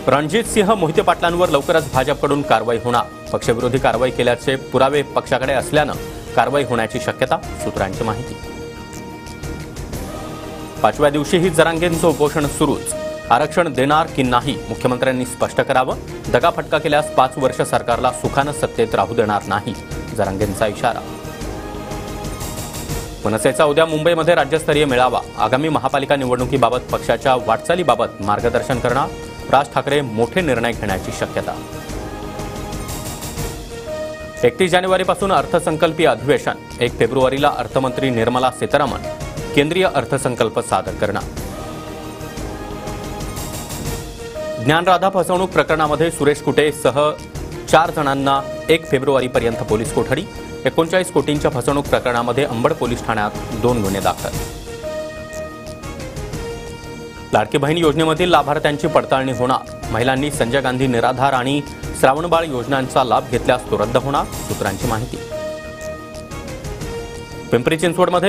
रणजित सिंह मोहिते पाटलांवर लवकरच भाजपकडून कारवाई होणार. पक्षविरोधी कारवाई केल्याचे पुरावे पक्षाकडे असल्यानं कारवाई होण्याची शक्यता, सूत्रांची माहिती. 5व्या दिवशीही जरांगेंचं उपोषण सुरूच. आरक्षण देणार की नाही मुख्यमंत्र्यांनी स्पष्ट करावं. दगाफटका केल्यास 5 वर्ष सरकारला सुखानं सत्तेत राहू देणार नाही, जरांगेंचा इशारा. मनसेचा उद्या मुंबईमध्ये राज्यस्तरीय मेळावा. आगामी महापालिका निवडणुकीबाबत पक्षाच्या वाटचालीबाबत मार्गदर्शन करणार. राज ठाकरे मोठे निर्णय घेण्याची शक्यता. 31 जानेवारीपासून अर्थसंकल्पीय अधिवेशन. 1 फेब्रुवारीला अर्थमंत्री निर्मला सीतारामन केंद्रीय अर्थसंकल्प सादर करणार. ज्ञानराधा फसवणूक प्रकरणामध्ये सुरेश कुटेसह 4 जणांना 1 फेब्रुवारीपर्यंत पोलीस कोठडी. 39 कोटींच्या फसवणूक प्रकरणामध्ये अंबड पोलीस ठाण्यात 2 गुन्हे दाखल. लाडकी बहीण योजनेमधील लाभार्थ्यांची पडताळणी होणार. महिलांनी संजय गांधी निराधार आणि श्रावणबाळ योजनांचा लाभ घेतल्यास तो रद्द होणार, सूत्रांची माहिती. पिंपरी चिंचवडमध्ये